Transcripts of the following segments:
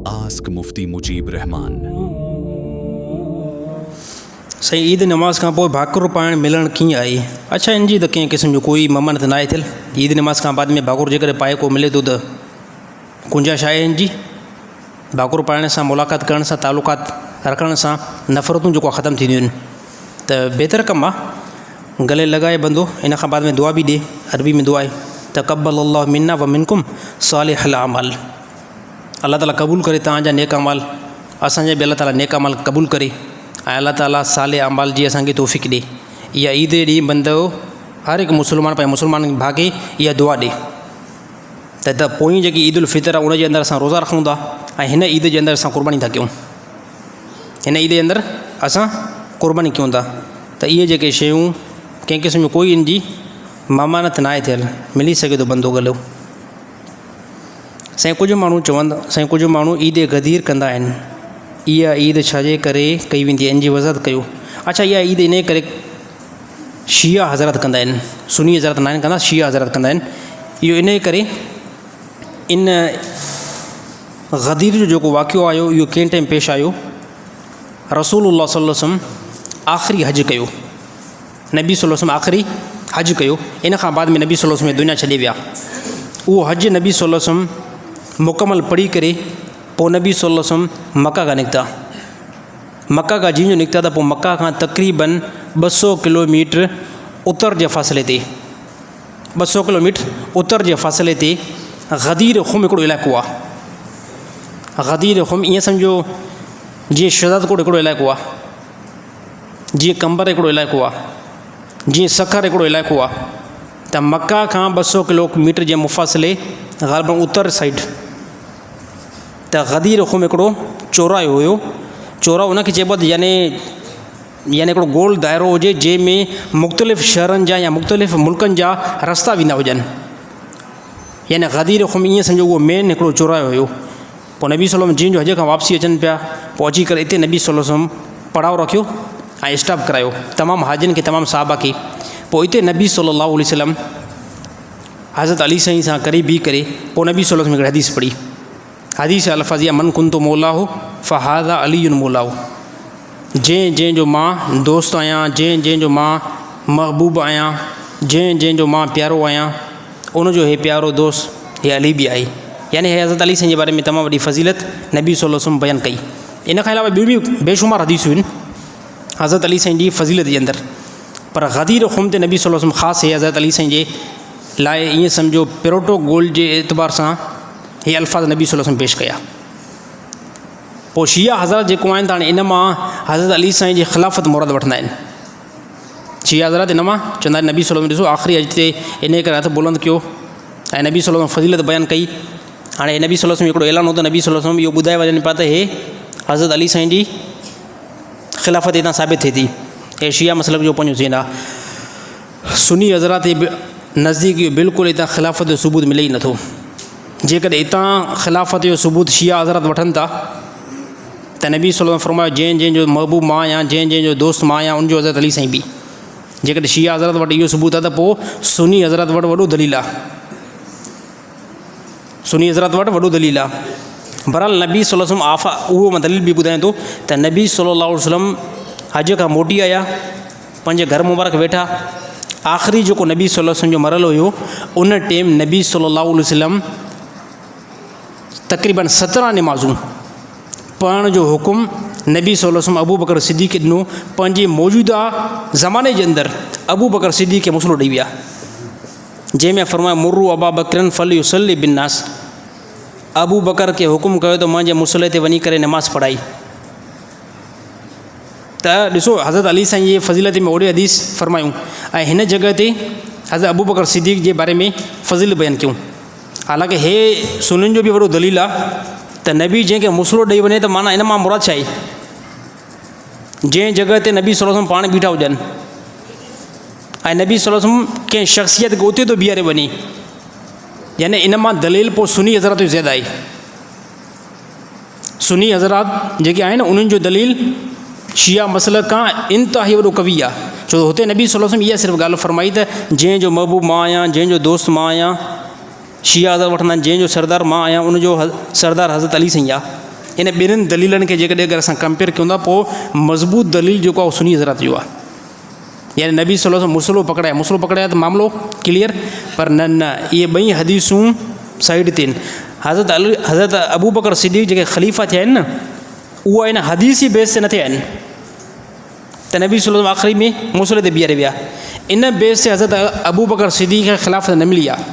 Ask Mufti Mujib Rahman. सही ईद नमाज़ खां पोइ भाकुर पाइण मिलण कीअं आहे? अच्छा, इन जी त कंहिं क़िस्म जो कोई ममन त न आहे थियल। ईद नमाज़ खां बाद में भाकुर जेकॾहिं पाए को मिले थो त गुंजाइश आहे इन जी। भाकुर पाइण सां, मुलाक़ात करण सां, तालुकात रखण सां नफ़रतूं जेको ख़तमु थींदियूं आहिनि, त बहितर कमु आहे। गले लॻाए बंदो, इन खां बाद में दुआ बि ॾिए। अरबी में दुआ आहे तक़ब्बल अल्लाहु मिन्ना व मिनकुम सालिहल अमाल। अल्लाह ताला क़बूल करे तव्हांजा नेक अमाल, असांजा बि अल्लाह ताला नेक अमाल क़बूल करे, ऐं अल्लाह ताला साले अमाल जी असांखे तौफ़ीक़ ॾिए। इहा ईद ॾींहुं बंदो हर हिकु मुस्लमान पंहिंजे मुस्लमान भाउ खे इहा दुआ ॾिए त पोइ जेकी ईद उल फितर आहे उनजे अंदरि असां रोज़ा रखूं था, ऐं हिन ईद जे अंदरि असां क़ुर्बानी था कयूं। हिन ईद जे अंदरि असां क़ुर्बानी कयूं था। त इहे जेके शयूं कंहिं क़िस्म जो कोई इन जी ममानत न आहे थियल, मिली सघे थो बंदो गलो। साईं कुझु माण्हू चवंदा, साईं कुझु माण्हू ईद गदीर कंदा आहिनि। इहा ईद छाजे करे कई वेंदी आहे, इन जी वज़ाहत कयो। अच्छा, इहा ईद इन करे शिया हज़रत कंदा आहिनि, सुनी हज़रत न आहिनि कंदा, शिया हज़रत कंदा आहिनि। इहो इन करे इन गदीर जो जेको वाक़ियो आयो, इहो कंहिं टाइम पेश आयो? रसूलुल्लाह सल्लल्लाहु अलैहि वसल्लम आख़िरी हज कयो, नबी सल्लल्लाहु अलैहि वसल्लम आख़िरी हज कयो। इन खां बाद में नबी सल्लल्लाहु अलैहि वसल्लम दुनिया छॾे विया। उहो हज नबी सल्लल्लाहु अलैहि वसल्लम मुकमल पढ़ी करे पोइ नबी सल्लल्लाहु अलैहि वसल्लम मक्का खां निकिता। मक्का खां जीअं निकिता त पोइ मक्का खां तक़रीबन 200 किलोमीटर उत्तर जे फ़ासिले ते, 200 किलोमीटर उत्तर जे फ़ासिले ते गदीर ख़ुम हिकिड़ो इलाइक़ो आहे। गदीर ख़ुम ईअं सम्झो जीअं शहदादकोट हिकिड़ो इलाइक़ो आहे, जीअं कंबर हिकिड़ो इलाइक़ो आहे, जीअं सखर हिकिड़ो इलाइक़ो आहे। त मक्का खां 200 किलोमीटर जे मुफ़ासिले ग़ालिबन उत्तर साइड त गदीर ख़ुम हिकिड़ो चौरायो हुयो। चौराहो उनखे चइबो आहे यानी हिकिड़ो गोल दाइरो हुजे जंहिंमें मुख़्तलिफ़ शहरनि जा या मुख़्तलिफ़ मुल्कनि जा रस्ता वेंदा हुजनि। यानी गदीर ख़ुम ईअं सम्झो उहो मेन हिकिड़ो चौरायो हुयो। पोइ नबी सल्लल्लाहु अलैहि वसल्लम जीअं जो हज खां वापसी अचनि पिया, पोइ अची करे हिते नबी सल्लल्लाहु अलैहि वसल्लम पड़ाव रखियो ऐं स्टॉप करायो तमामु हाजिन खे, तमामु साहबा खे। पोइ हिते नबी सल्लल्लाहु अलैहि वसल्लम हज़रत अली साईं सां करीब बीह करे पोइ नबी सल्लल्लाहु अलैहि वसल्लम हिकिड़ी हदीस पढ़ी। हदीस अल्फ़ाज़िया मन कुंतु मौलाहु फ़हाज़ा अलीयुन मौलाहु। जंहिं जो मां दोस्त आहियां, जंहिं जो मां महबूब आहियां, जंहिं जो मां प्यारो आहियां, उनजो हे प्यारो दोस्त हे अली बि आहे। यानी हे हज़रत अली साईं जे बारे में तमामु वॾी फ़ज़ीलत नबी सल्लल्लाहु अलैहि वसल्लम बयानु कई। इन खां अलावा ॿियूं बि बेशुमार हदीसूं आहिनि हज़रत अली साईं जी फ़ज़ीलत जे अंदरि, पर गदीर ख़ुम ते नबी सल्लल्लाहु अलैहि वसल्लम ख़ासि हे हज़रत अली साईं जे लाइ ईअं सम्झो प्रोटोकॉल जे एतबार सां हे अल्फ़ाज़ नबी सल्लल्लाहु अलैहि वसल्लम पेश कया। पोइ शिया हज़रत जेको आहिनि त हाणे इन मां हज़रत अली साईं जी ख़िलाफ़त मुराद वठंदा आहिनि। शिया हज़रत इन मां चवंदा आहिनि नबी सल्लल्लाहु अलैहि वसल्लम ॾिसो आख़िरी हज ते इन करे हथ बुलंद कयो ऐं नबी सल्लल्लाहु अलैहि वसल्लम फ़ज़ीलत बयानु कई। हाणे नबी सल्लल्लाहु अलैहि वसल्लम हिकिड़ो ऐलान हो त नबी सल्लल्लाहु अलैहि वसल्लम इहो ॿुधाए वञनि पिया त हे हज़रत अली साईं जी ख़िलाफ़त हितां साबित थिए थी। हे शिया मसलक जो पंहिंजो ज़ेन आहे। सुनी हज़रत जे नज़दीक इहो बिल्कुलु हितां ख़िलाफ़त जो सबूत मिले ई नथो। जेकॾहिं हितां ख़िलाफ़त जो सबूत शिया हज़रत वठनि था त नबी सल्लल्लाहु अलैहि वसल्लम फरमायो जंहिं जो महबूब मां आहियां, जंहिं जो दोस्त मां आहियां, उनजो हज़रत अली साईं बि। जेकॾहिं शिया हज़रत वटि इहो सबूत आहे त पोइ सुनी हज़रत वटि वॾो दलील आहे। सुनी हज़रत वटि वॾो दलील आहे। बहरहाल नबी सल्लल्लाहु अलैहि वसल्लम आफ़ा उहो मां दलील बि ॿुधायां थो त नबी सल्लल्लाहु अलैहि वसल्लम हज खां मोटी आया, पंहिंजे घर मुबारक वेठा। आख़िरी जेको नबी सल्लल्लाहु अलैहि वसल्लम जो मरहलो हुयो, उन टाइम नबी सल्लल्लाहु अलैहि वसल्लम तक़रीबन 17 नमाज़ूं पढ़ण जो हुकुम नबी सल्लल्लाहु अलैहि वसल्लम अबू बकर सिद्दीक़ खे ॾिनो। पंहिंजे मौजूदा ज़माने जे अंदरि अबू बकर सिद्दीक़ खे मुसलो ॾेई विया, जंहिंमें फरमायो मुर्रू अबा बकरन फल युसल्ली बिन्नास। अबू बकर खे हुकुम कयो त मुंहिंजे मुसले ते वञी करे नमाज़ पढ़ाई। त ॾिसो हज़रत अली साईं जी फ़ज़ीलत में ओॾे हदीस फरमायूं ऐं हिन जॻह ते हज़रत अबू बकर सिद्दीक़ जे बारे में फ़ज़ील बयानु कयूं। हालांकि हे सुनियुनि जो बि वॾो दलील आहे त नबी जंहिंखे मुसलो ॾेई वञे त माना इन मां मुराद छा आहे? जंहिं जॻह ते नबी सल्लल्लाहु अलैहि वसल्लम पाण बीठा हुजनि ऐं नबी सल्लल्लाहु अलैहि वसल्लम कंहिं शख़्सियत खे उते थो बीहारे वञे, यानी इन मां दलील पोइ सुनी हज़रत जो ज़्यादा आहे। सुनी हज़रत जेके आहिनि उन्हनि जो दलील शिया मसलक खां इंतिहाई वॾो कवी आहे। छो हुते नबी सल्लल्लाहु अलैहि वसल्लम इहा सिर्फ़ु ॻाल्हि फरमाई त जंहिं जो महबूब मां आहियां, जंहिं जो दोस्त मां आहियां। शिया हज़रत वठंदा आहिनि जंहिं जो सरदार मां आहियां, उनजो सरदार हज़रत अली साईं आहे। इन ॿिन्हिनि दलीलनि खे जेकॾहिं अगरि असां कंपेयर कयूं था पोइ मज़बूत दलील जेको आहे सुन्नी हज़रात जो आहे। यानी नबी सल्लल्लाहु अलैहि वसल्लम मुसलो पकड़ाया त मामिलो क्लियर। पर न इहे ॿई हदीसूं साइड ते आहिनि। हज़रत अबू बकर सिद्दीक़ जेके ख़लीफ़ा थिया आहिनि न, उहा इन हदीसी बेस ते न थिया आहिनि त नबी सल्लल्लाहु अलैहि वसल्लम आख़िरी में मुसले ते बीहारे विया। इन बेस ते हज़रत अबू बकर सिद्दीक़ खे ख़िलाफ़त न मिली आहे,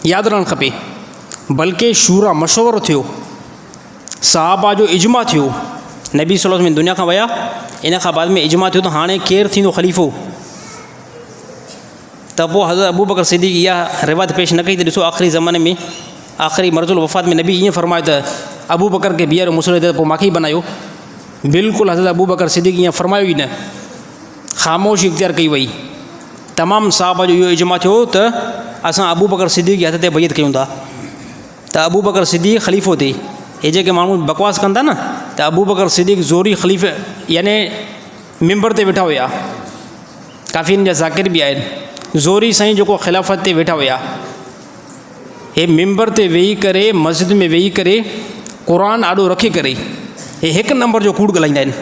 यादि रहणु खपे। बल्कि शूरा मशवरो थियो, सहाबा जो इजमा थियो, नबी सल्लल्लाहु अलैहि वसल्लम दुनिया खां विया, इन खां बाद में इजमा थियो त हाणे केरु थींदो ख़लीफ़ो। त पोइ हज़रत अबू बकर सिद्दीक़ इहा रिवायत पेश न कई त ॾिसो आख़िरी ज़माने में आख़िरी मरजुल वफ़ात में नबी ईअं फरमायो त अबू बकर खे बीहारियो मुसले ते, पोइ मूंखे ई बनायो। बिल्कुलु हज़रत अबू बकर सिद्दीक़ ईअं फरमायो ई न, ख़ामोशी इख़्तियार कई वई। तमामु साहबा जो इहो इजमा थियो त असां अबू बकर सिद्दीक़ जे हथ ते बैत कयूं था त अबू बकर सिद्दीक़ ख़लीफ़ो थिए। हे जेके माण्हू बकवास कनि था न त अबू बकर सिद्दीक़ ज़ोरी ख़लीफ़े यानी मिंबर ते वेठा हुया, काफ़ी हिन जा ज़ाकिर बि आहिनि, ज़ोरी साईं जेको ख़िलाफ़त ते वेठा हुया। हे मिंबर ते वेही करे मस्जिद में वेही करे क़ुरान आॾो रखी करे हे हिकु नंबर जो कूड़ ॻाल्हाईंदा आहिनि,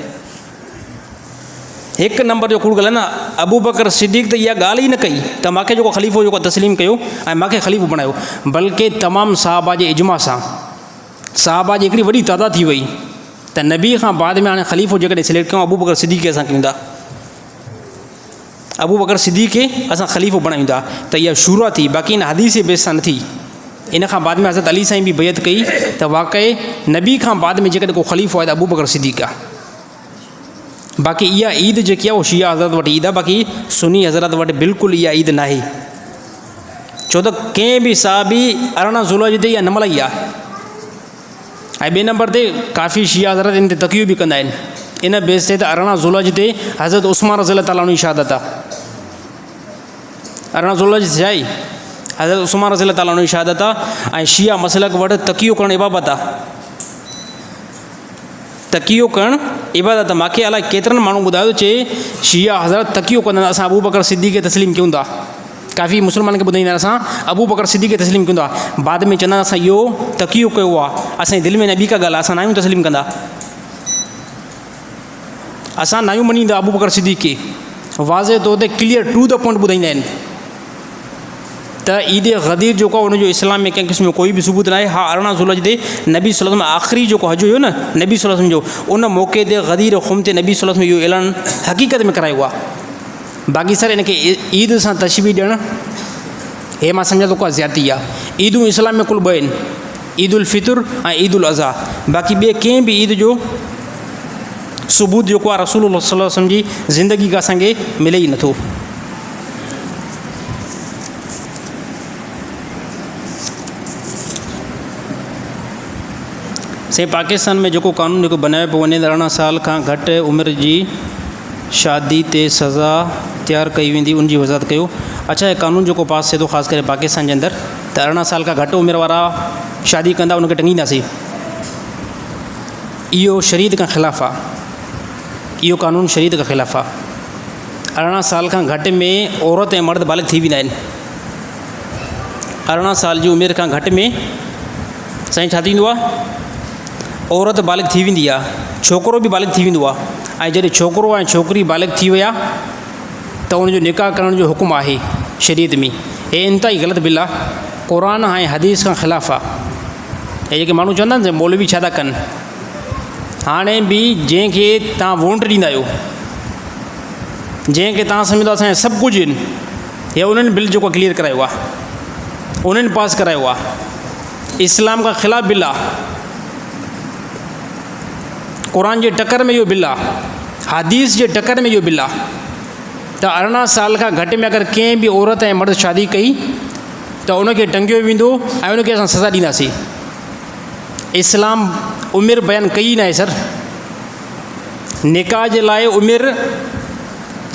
हिकु नंबर जो कूड़ ॻाल्हाईंदा। अबू बकर सिद्दीक़ त इहा ॻाल्हि ई न कई त मूंखे जेको ख़लीफ़ो जेको तस्लीम कयो ऐं मूंखे ख़लीफ़ो बणायो, बल्कि तमामु साहबा जे इजमा सां साहबा जी हिकिड़ी वॾी तादाद थी वई त नबी खां बाद में हाणे ख़लीफ़ो जेकॾहिं सिलेक्ट कयूं अबू बकर सिद्दीक़ खे असां कयूं था, अबू बकर सिद्दीक़ खे असां ख़लीफ़ो बणायूं था। त इहा शूरा थी, बाक़ी इन हदीस जे बेस सां न थी। इन खां बाद में हज़रत अली साईं बि बैत कई त वाक़ई नबी खां बाद में जेकॾहिं को ख़लीफ़ो आहे त अबू बकर सिद्दीक़ आहे। बाक़ी इहा ईद जेकी आहे उहा शिया हज़रत वटि ईद आहे, बाक़ी सुन्नी हज़रत वटि बिल्कुलु इहा ईद न आहे। छो त कंहिं बि साहबी 18 ज़ुल्हज ते इहा न मल्हाई आहे। ऐं ॿिए नंबर ते काफ़ी शिया हज़रत इन ते तक़ियूं बि कंदा आहिनि इन बेस ते त 18 ज़ुल्हज ते हज़रत उस्मान रज़ियल्लाहु ताला जी शहादत आहे। 18 ज़ुल्हज थिया ई हज़रत उस्मान रज़ियल्लाहु ताला जी शहादत आहे। ऐं शिया मसलक वटि तक़ियो करणु इबादत आहे, तक़ियो करणु इबादत। मूंखे अलाए केतिरनि माण्हू ॿुधायो चए शिया हज़रत तक़ियो कंदा आहिनि, असां अबू बकर सिद्दीक़ खे तस्लीम कयूं था। काफ़ी मुस्लमान खे ॿुधाईंदा आहिनि असां अबू बकर सिद्दीक़ खे तस्लीम कयूं था, बाद में चवंदा असां इहो तक़ियो कयो आहे, असांजे दिलि में न ॿी का ॻाल्हि आहे, असां न आहियूं तस्लीम कंदा, असां न आहियूं मञींदा अबू बकर सिद्दीक़ खे। वाज़े तौर ते क्लियर टू द पॉइंट ॿुधाईंदा आहिनि त ईद गदीर जेको आहे उनजो इस्लाम में कंहिं क़िस्म जो कोई बि सबूत न आहे। हा 18 ज़ुल्हज ते नबी सल्लल्लाहु अलैहि वसल्लम आख़िरी जेको हज हुयो न नबी सल्लल्लाहु अलैहि वसल्लम जो, उन मौक़े ते गदीर ख़ुम ते नबी सल्लल्लाहु अलैहि वसल्लम इहो ऐलान हक़ीक़त में करायो आहे। बाक़ी सर इनखे ईद सां तशबीह ॾियणु हे मां सम्झां थो को ज़्यादती आहे। ईदूं इस्लाम में कुल 2 आहिनि, ईद उल फितर ऐं ईद उल अज़हा। बाक़ी ॿिए कंहिं बि ईद जो सबूत जेको आहे रसूलुल्लाह सल्लल्लाहु अलैहि वसल्लम जी ज़िंदगी खां असांखे मिले ई नथो। साईं पाकिस्तान में जेको क़ानून जेको बनायो पियो वञे 18 साल खां घटि उमिरि जी शादी ते सज़ा तयारु कई वेंदी, उनजी वज़ाहत कयो। अच्छा, हे क़ानून जेको पास थिए थो ख़ासि करे पाकिस्तान जे अंदरि त 18 साल खां घटि उमिरि वारा शादी कंदा उनखे टंगींदासीं, इहो शरीयत खां ख़िलाफ़ु आहे, इहो क़ानून शरीयत खां ख़िलाफ़ु आहे। 18 साल खां घटि में औरत ऐं मर्द बालिग़ थी वेंदा आहिनि। 18 साल जी उमिरि खां घटि में साईं छा थींदो आहे, औरत बालिग़ थी वेंदी आहे, छोकिरो बि बालिग़ थी वेंदो आहे। ऐं जॾहिं छोकिरो ऐं छोकिरी बालिग़ थी विया त उनजो निकाह करण जो हुकुम आहे शरीयत में। हे इंतिहाई ग़लति बिल आहे, क़ुरान ऐं हदीस खां ख़िलाफ़ु आहे। हे जेके माण्हू चवंदा आहिनि मौलवी छा था कनि, हाणे बि जंहिंखे तव्हां वोट ॾींदा आहियो, जंहिंखे तव्हां सम्झो असांजे सभु कुझु आहिनि, हे उन्हनि बिल जेको क्लियर करायो आहे, उन्हनि पास करायो आहे। इस्लाम खां ख़िलाफ़ु बिल आहे, क़ुरान जे टकर में इहो बिल आहे, हदीस जे टकर में इहो बिल आहे। त 18 साल खां घटि में अगरि कंहिं बि औरत ऐं मर्द शादी कई त उनखे टंगियो वेंदो ऐं उनखे असां सज़ा ॾींदासीं। इस्लाम उमिरि बयानु कई न आहे सर, निकाह जे लाइ उमिरि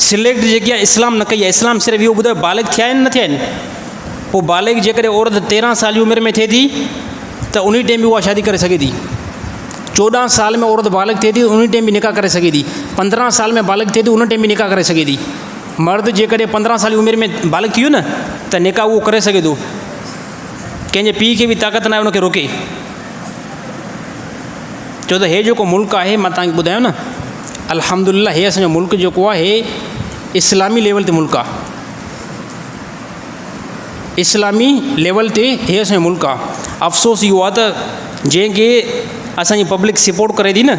सिलेक्ट जेकी आहे इस्लाम न कई आहे। इस्लाम सिर्फ़ु इहो ॿुधायो बालिग़ थिया आहिनि न थिया आहिनि। पोइ बालिग़ जेकॾहिं औरत 13 साल जी उमिरि में थिए थी त उन टाइम बि उहा शादी करे सघे थी। 14 साल में औरत बालिग़ थिए थी उन टाइम बि निकाह करे सघे थी। 15 साल में बालिग़ थिए थी उन टाइम बि निकाह करे सघे थी। मर्द जेकॾहिं 15 साल जी उमिरि में बालिग़ थी वियो न त निकाह उहो करे सघे थो, कंहिंजे पीउ खे बि ताक़त न आहे उनखे रोके। छो त हे जेको मुल्क आहे मां तव्हांखे ॿुधायो न, अल्हम्दुलिल्लाह हे असांजो मुल्क जेको आहे हे इस्लामी लेवल ते मुल्क आहे, इस्लामी लेवल ते हे असांजो मुल्क आहे। अफ़सोस इहो आहे त जंहिंखे असांजी पब्लिक सपोर्ट करे थी न,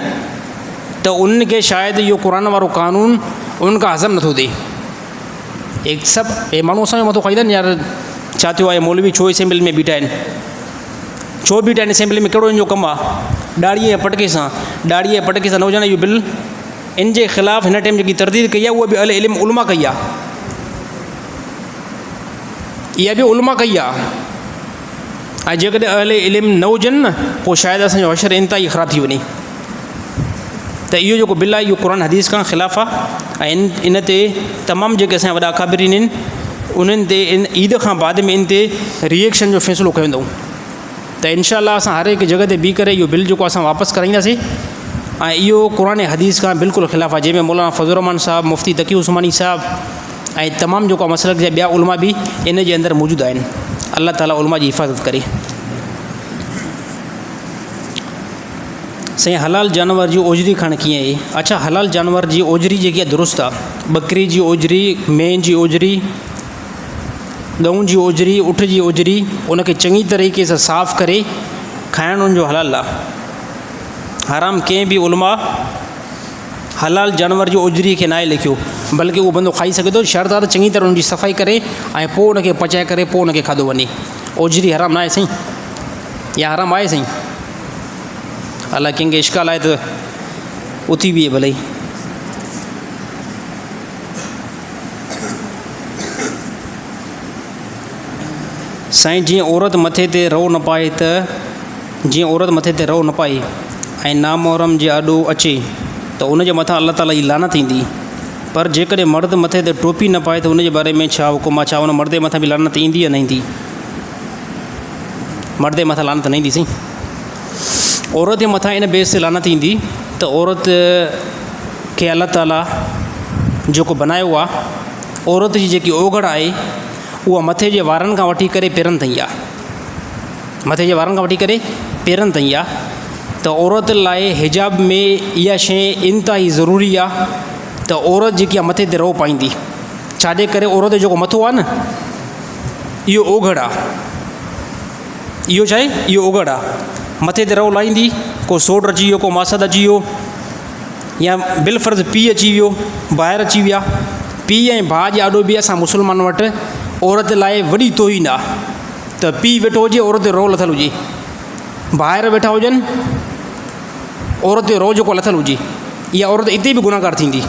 त उनखे शायदि इहो क़ुर वारो क़ानून उन्हनि खां हज़म नथो थिए। एक सभु हे माण्हू असांजो मथो खाईंदा आहिनि, यार छा थियो आहे, मौलवी छो असेंबली में बीठा आहिनि, छो बीठा आहिनि असेंबली में, कहिड़ो इन जो कमु आहे, ॾाढ़ीअ ऐं पटके सां न हुजनि इहो बिल। इन जे ख़िलाफ़ु हिन टाइम जेकी तरदीद कई आहे उहा बि अहले इल्म उलमा कई आहे, इहा बि उलमा कई आहे। ऐं जेकॾहिं अहले इल्म न हुजनि न, पोइ शायदि असांजो हशर इंतिहाई ख़राबु थी वञे। त इहो जेको बिल आहे इहो क़ुर हदीस खां ख़िलाफ़ु आहे। ऐं इन ते तमामु जेके असांजा वॾा अकाबिरीन आहिनि उन्हनि ते इन ईद खां बाद में इन ते रिएक्शन जो फ़ैसिलो कयूं। त इनशा अल्लाह असां हर हिकु जॻह ते बीह करे इहो बिल जेको असां वापसि कराईंदासीं। ऐं इहो क़ुर हदीस खां बिल्कुलु ख़िलाफ़ु आहे, जंहिंमें मौलाना फज़लुर रहमान साहब, मुफ़्ती तकी उस्मानी साहब ऐं तमामु जेको मसलक जा ॿिया उलमा बि इन जे अंदरि मौजूदु आहिनि। अल्लाह ताला उलमा जी हिफ़ाज़त करे। साईं हलाल जानवर जी ओजरी खाइणु कीअं आहे? अच्छा, हलाल जानवर जी ओजरी जेकी आहे दुरुस्त आहे। बकरी जी ओजरी, मेंह जी ओजरी, गऊं जी ओजरी, उठ जी ओजरी, उनखे चङी तरीक़े सां साफ़ु करे खाइणु उनजो हलाल आहे। हराम कंहिं बि उलमा हलाल जानवर जी ओजरी खे न आहे लिखियो, बल्कि उहो बंदो खाई सघे थो, शर्त आहे त चङी तरह उनजी सफ़ाई करे ऐं पोइ उनखे पचाए करे पोइ उनखे खाधो वञे। ओजरी हराम न आहे साईं, या हराम आहे साईं? अलाए कंहिंखे इश्काल आहे त उथी बीहे भले। साईं जीअं औरत मथे ते रओ न पाए ऐं नामोहरम जे आॾो अचे त उनजे मथां अल्लाह ताला जी लानत ईंदी। पर जेकॾहिं मर्द मथे ते टोपी न पाए त उनजे बारे में छा हुकुम आहे? छा उन मर्द जे मथां बि लानत ईंदी या न ईंदी? मर्द जे मथां लानत न ईंदी साईं। औरत जे मथां इन बेस ते लानत ईंदी त औरत खे अल्लाह ताला जेको बनायो आहे, औरत जी जेकी ओघड़ आहे उहा मथे जे वारनि खां वठी करे पेरनि ताईं आहे। मथे जे वारनि खां वठी करे पेरनि ताईं आहे। त औरत लाइ हिजाब में इहा शइ इंतिहाई ज़रूरी आहे त औरत जेकी आहे मथे ते रओ पाईंदी। छाजे करे? औरत जो जेको मथो आहे न, इहो ओघड़ आहे। इहो छा आहे? इहो ओघड़ आहे। मथे ते रओ लाहींदी, को सोट अची वियो, को मासद अची वियो, या बिलफ़र्ज़ पीउ अची वियो, ॿाहिरि अची विया। पीउ ऐं भाउ जे आॾो बि असां मुस्लमान वटि औरत लाइ वॾी तोहीन आहे त पीउ वेठो हुजे, औरत जो रओ लथल हुजे। ॿाहिरि वेठा हुजनि, औरत जो रओ जेको लथल हुजे, इहा औरत हिते बि गुनाहगार थींदी।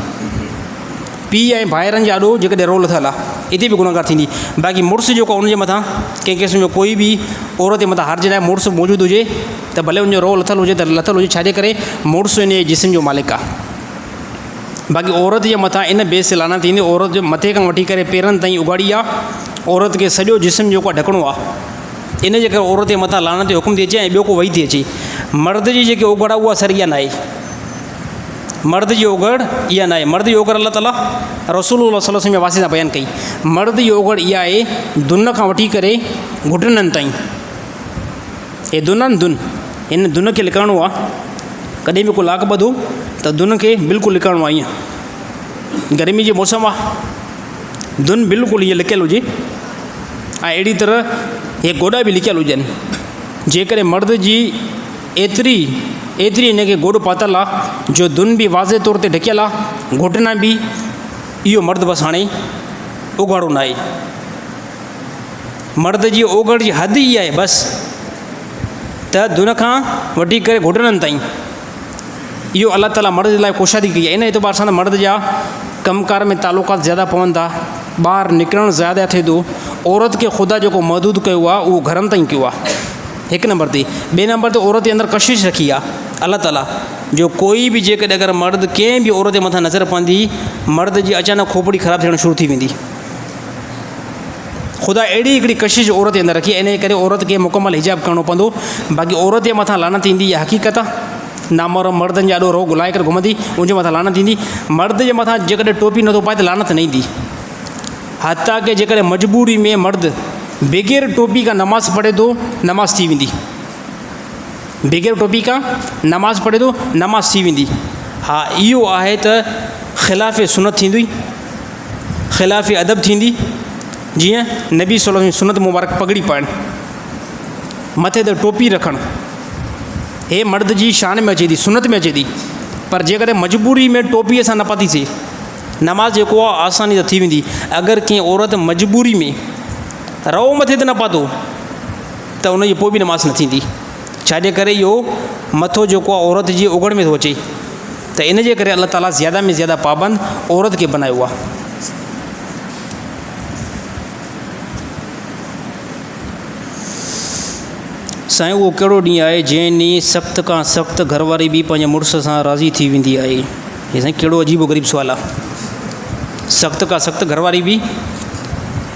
पीउ ऐं भाइरनि जे आॾो जेकॾहिं रओ लथल आहे, हिते बि गुनाहगार थींदी। बाक़ी मुड़ुसु जेको उनजे मथां कंहिं क़िस्म जो कोई बि औरत जे मथां हर्ज न आहे, मुड़ुसु मौजूदु हुजे त भले उनजो रओ लथल हुजे त लथल हुजे। छाजे करे? मुड़ुसु इन जे जिस्म जो मालिक आहे। बाक़ी औरत जे मथां इन बेस ते लानत ईंदी। औरत जे मथे खां वठी करे पेरनि ताईं उगाड़ी आहे। औरत खे सॼो जिस्म जेको आहे ढकणो आहे। इन जे करे औरत जे मथां लानत जो हुकुम थी अचे ऐं ॿियो को वही थी अचे। मर्द जी जेकी ओघड़ आहे उहा सर इहा न आहे। मर्द जी ओघड़ इहा न आहे। मर्द जी ओघड़ अल्लाह ताला रसूलुल्लाह सल्लल्लाहु अलैहि वसल्लम जे वास्ते सां बयानु कई। मर्द जी ओघड़ इहा आहे दुन खां वठी करे घुटननि ताईं। हे दुन हिन दुन खे लिकाइणो आहे। कॾहिं बि को लाग ॿधो त दुन खे बिल्कुलु लिकाइणो आहे। ईअं गर्मी जो मौसम आहे, दुन बिल्कुलु ईअं लिकियलु हुजे ऐं अहिड़ी तरह हे गोॾा बि लिकियलु हुजनि। जेकॾहिं मर्द जी एतिरी हिनखे गोॾो पातल आहे जो दुन बि वाज़े तौर ते ढकियल आहे, घुटना बि, इहो मर्द बसि हाणे उघाड़ो न आहे। मर्द जी ओघड़ जी हद ई आहे बसि त दुन खां वठी करे घुटननि ताईं। इहो अल्लाह ताला मर्द लाइ कोशादी कई आहे। इन एतबार सां त मर्द जा कमकार में तालुकात ज़्यादा पवनि था, ॿाहिरि निकिरणु ज़्यादा थिए थो। औरत खे ख़ुदा जेको महदूद कयो आहे उहो घरनि ताईं कयो आहे, हिकु नंबर ते। ॿिए नंबर ते औरत जे अंदरि कशिश रखी आहे अल्लाह ताला जो कोई बि जेकॾहिं अगरि मर्द कंहिं बि औरत जे मथां नज़र पवंदी, मर्द जी अचानक खोपड़ी ख़राबु थियणु शुरू थी वेंदी। ख़ुदा अहिड़ी हिकिड़ी कशिश औरत जे अंदरि रखी, इन करे औरत खे मुकमल हिजाब करिणो पवंदो। बाक़ी औरत जे मथां लानत ईंदी, इहा हक़ीक़त आहे। नामोहरम मर्दनि जे आॾो रओ घुलाए करे घुमंदी, उनजे मथां लानत ईंदी। मर्द जे मथां जेकॾहिं टोपी नथो पाए त लानत न ईंदी। हता की जेकॾहिं मजबूरी में मर्द बग़ैर टोपी खां नमाज़ पढ़े थो, नमाज़ थी वेंदी। बग़ैर टोपी खां नमाज़ पढ़े थो, नमाज़ थी वेंदी। हा, इहो आहे त ख़िलाफ़ सुनत थींदी, ख़िलाफ़ अदब थींदी। जीअं नबी सल्लल्लाहु अलैहि वसल्लम सुनत मुबारक पगड़ी पाइणु, मथे ते टोपी रखणु, हे मर्द जी शान में अचे थी, सुनत में अचे थी। पर जेकॾहिं मजबूरी में टोपीअ सां न पातीसीं, नमाज़ जेको आहे आसानी सां थी वेंदी। अगरि कंहिं औरत मजबूरी में रओ मथे ते न पातो त उनजी पोइ बि नमाज़ न थींदी। छाजे करे इहो मथो जेको आहे औरत जी उघड़ में थो अचे, त इन जे करे अल्लाह ताला ज़्यादा में ज़्यादा पाबंद औरत खे बनायो आहे। साईं, उहो कहिड़ो ॾींहुं आहे जंहिं ॾींहुं सख़्त खां सख़्तु घरवारी बि पंहिंजे मुड़ुस सां राज़ी थी वेंदी आहे? हे साईं कहिड़ो अजीबो ग़रीब सुवालु आहे। सख़्त खां सख़्तु घरवारी बि,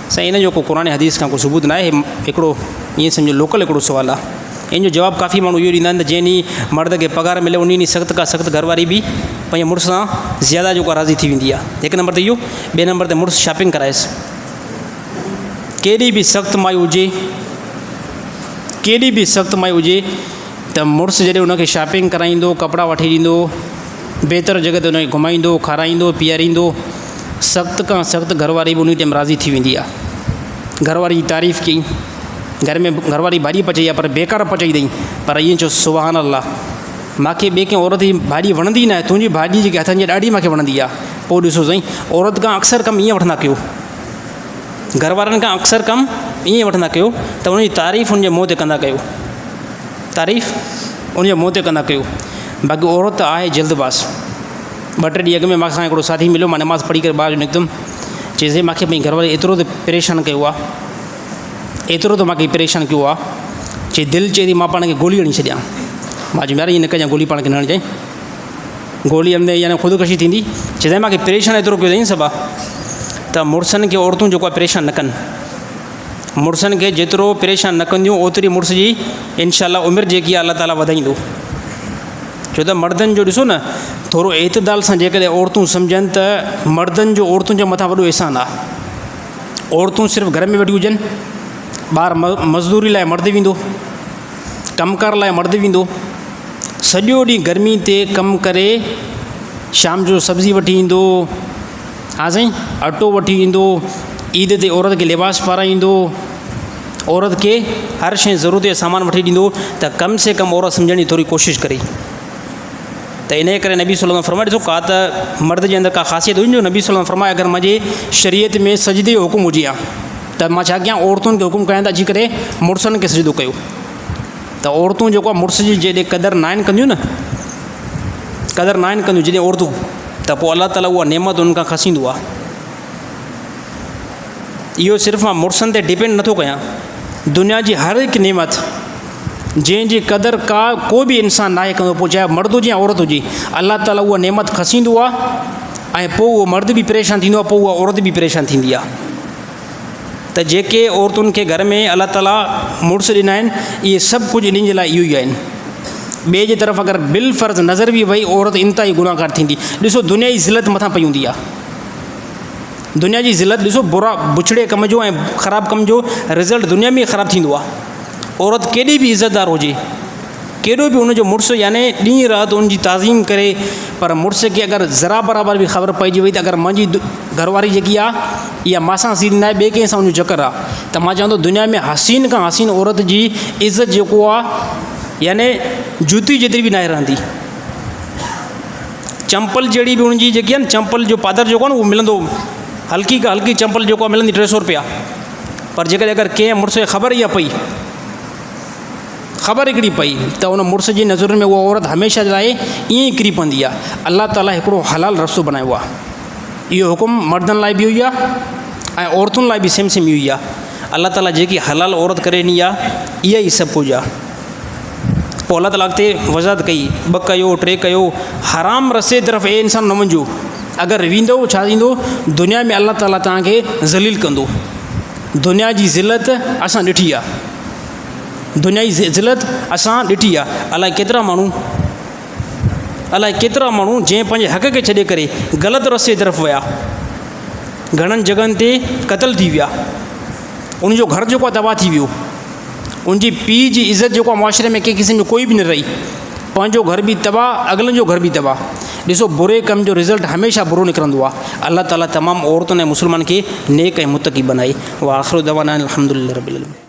साईं इन जो को क़ुर हदीस खां को सबूत न आहे, हिकिड़ो ईअं सम्झो लोकल हिकिड़ो सुवालु आहे। इन जो जवाबु काफ़ी माण्हू इहो ॾींदा आहिनि त जंहिं ॾींहुं मर्द खे पघार मिले उन ॾींहुं सख़्त खां सख़्तु घरवारी बि पंहिंजे मुड़ुस सां ज़्यादा जेको राज़ी थी वेंदी आहे। हिकु नंबर ते इहो, ॿिए नंबर ते मुड़ुस शॉपिंग कराएसि। केॾी बि सख़्तु माई हुजे, केॾी बि सख़्तु माई हुजे, त मुड़ुस जॾहिं उनखे शॉपिंग कराईंदो, कपिड़ा वठी ॾींदो, बहितर जॻह ते उनखे घुमाईंदो, खाराईंदो, पीआरींदो, सख़्त खां सख़्तु घरवारी बि उन टाइम राज़ी थी वेंदी आहे। घरवारी जी तारीफ़ कई, घर में घरवारी भाॼी पचाई आहे पर बेकार पचाई अथई, पर ईअं चयो सुभान अल्लाह, मूंखे ॿिए कंहिं औरत जी भाॼी वणंदी न आहे, तुंहिंजी भाॼी जेकी हथनि जी ॾाढी मूंखे वणंदी आहे। पोइ ॾिसो साईं, औरत खां अक्सर कमु ईअं वठंदा कयो, घर वारनि खां अक्सर कमु ईअं वठंदा कयो त उनजी तारीफ़ उनजे मुंहं ते कंदा कयो, तारीफ़ उनजे मुंहं ते कंदा कयो। बाक़ी औरत आहे जल्दबाज़। 2-3 ॾींहं अॻु में मूंसां हिकिड़ो साथी मिलियो, मां नमाज़ पढ़ी करे ॿाहिरि निकितुमि, चइसि मूंखे पंहिंजी घरवारी एतिरो त परेशान कयो आहे, एतिरो त मूंखे परेशान कयो आहे, चई दिलि चए थी मां पाण खे गोली हणी छॾियां। मां चयो यार ईअं न कजांइ, गोली पाण खे न हणजांइ, गोली हणंदे यानी ख़ुदिकशी थींदी। चइसि मूंखे परेशान एतिरो कयो अथई सभु त मुड़ुसनि खे औरतूं जेको आहे परेशान न कनि। मुड़ुसनि खे जेतिरो परेशान न कंदियूं ओतिरी मुड़ुस जी इनशाअल्लाह उमिरि जेकी आहे अल्लाह ताला वधाईंदो। छो त मर्दनि जो ॾिसो न, थोरो एतदाल सां जेकॾहिं औरतूं सम्झनि त मर्दनि जो औरतुनि जे मथां वॾो अहसान आहे। औरतूं सिर्फ़ु घर में वेठी हुजनि, ॿाहिरि मज़दूरी लाइ मर्द वेंदो, कमकार लाइ मर्द वेंदो, सॼो ॾींहुं गर्मी ते कमु करे शाम जो सब्ज़ी वठी ईंदो, हा साईं, अटो वठी ईंदो, ईद ते औरत खे लिबास पाराईंदो, औरत खे हर शइ ज़रूरत जो सामान वठी ॾींदो, त कम से कम औरत सम्झण जी थोरी कोशिशि करे। त इन करे नबी सल्लल्लाहु अलैहि वसल्लम फरमाए, ॾिसो का त मर्द जे अंदरि का ख़ासियत हुई जो नबी सल्लल्लाहु अलैहि वसल्लम फरमाए, अगरि मुंहिंजे शरीयत में सजदे जो हुकुम हुजे हा त मां छा कयां, औरतुनि खे हुकुम कयां त अची करे मुड़ुसनि खे सजदो कयो। त औरतूं जेको आहे मुड़ुस जी जॾहिं क़दुरु नाहिनि कंदियूं न, क़दुरु नाहिनि कंदियूं जॾहिं औरतूं, त पोइ अल्लाह ताला उहा नेमत उन्हनि खां खसींदो आहे। इहो सिर्फ़ु मां मुड़ुसनि ते डिपेंड नथो कयां, दुनिया जी हर हिकु नेमत जंहिंजी क़दुरु को बि इंसानु नाहे कंदो, पोइ चाहे मर्द हुजे या औरत हुजे, अल्लाह ताला उहा नेमत खसींदो आहे ऐं पोइ उहो मर्द बि परेशान थींदो आहे, पोइ उहा औरत बि परेशान थींदी आहे। त जेके औरतुनि खे घर में अल्लाह ताला मुड़ुस ॾिना आहिनि, इहे सभु कुझु इन्हनि जे लाइ इहो ई आहिनि। ॿिए जे तरफ़ अगरि बिल फ़र्ज़ नज़र बि वई, औरत इंतिहाई गुनाहगार थींदी। ॾिसो दुनिया जी ज़िलत मथां पई हूंदी आहे, दुनिया जी ज़िलत ॾिसो, बुरा बुछड़े कम जो ऐं ख़राबु कम जो रिज़ल्ट दुनिया में ख़राबु थींदो आहे। औरत केॾी बि इज़तदार हुजे, केॾो बि उनजो मुड़ुसु यानी ॾींहुं राति उनजी ताज़ीम करे, पर मुड़ुस खे अगरि ज़रा बराबरि बि ख़बर पइजी वई त अगरि मुंहिंजी घरवारी जेकी आहे इहा मां सां सीधी न आहे, ॿिए कंहिं सां उनजो चकर आहे, त मां चवंदो दुनिया में हसीन खां हसीन औरत जी इज़त जेको आहे यानी जूती जेतिरी बि नाहे रहंदी। चंपल जहिड़ी बि उनजी जेकी आहे न, चंपल जो पादर जेको आहे न उहो मिलंदो, हल्की खां हल्की चंपल जेको आहे मिलंदी 300 रुपया। पर जेकॾहिं अगरि कंहिं मुड़ुस खे ख़बर इहा पई, ख़बर हिकिड़ी पई, त उन मुड़ुस जी नज़रुनि में उहा औरत हमेशह जे लाइ ईअं ई किरी पवंदी आहे। अल्लाह ताला हिकिड़ो हलाल रस्तो बनायो आहे, इहो हुकुम मर्दनि लाइ बि हुई आहे ऐं औरतुनि लाइ बि सेम सेम इहो ई आहे। अल्लाह ताला जेकी हलाल औरत करे ॾिनी आहे, इहा ई सभु कुझु आहे। पोइ अल्लाह ताला अॻिते वज़ाहत कई, 2 कयो 3 कयो, हराम रस्ते तरफ़ ए इंसान न वञो, अगरि वेंदो छा थींदो, दुनिया में अल्लाह ताला तव्हांखे ज़लील कंदो। दुनिया जी ज़िलत असां ॾिठी आहे, दुनिया जी ज़िलत असां ॾिठी आहे। अलाए केतिरा माण्हू जंहिं पंहिंजे हक़ खे छॾे करे ग़लति रस्ते तरफ़ विया, घणनि जॻहियुनि ते क़तल थी विया, उनजो घर जेको आहे तबाह थी वियो, उनजी पीउ जी इज़त जेको आहे मुआशरे में कंहिं क़िस्म जो कोई बि न रही, पंहिंजो घर बि तबाह, अगलनि जो घर बि तबाह। ॾिसो बुरे कम जो रिज़ल्ट हमेशह बुरो निकिरंदो आहे। अल्लाह ताला तमामु औरतुनि ऐं मुस्लमान खे नेक ऐं मुतक़ी बनाई। व आख़िरु दवाना अल्हम्दुलिल्लाहि रब्बिल आलमीन।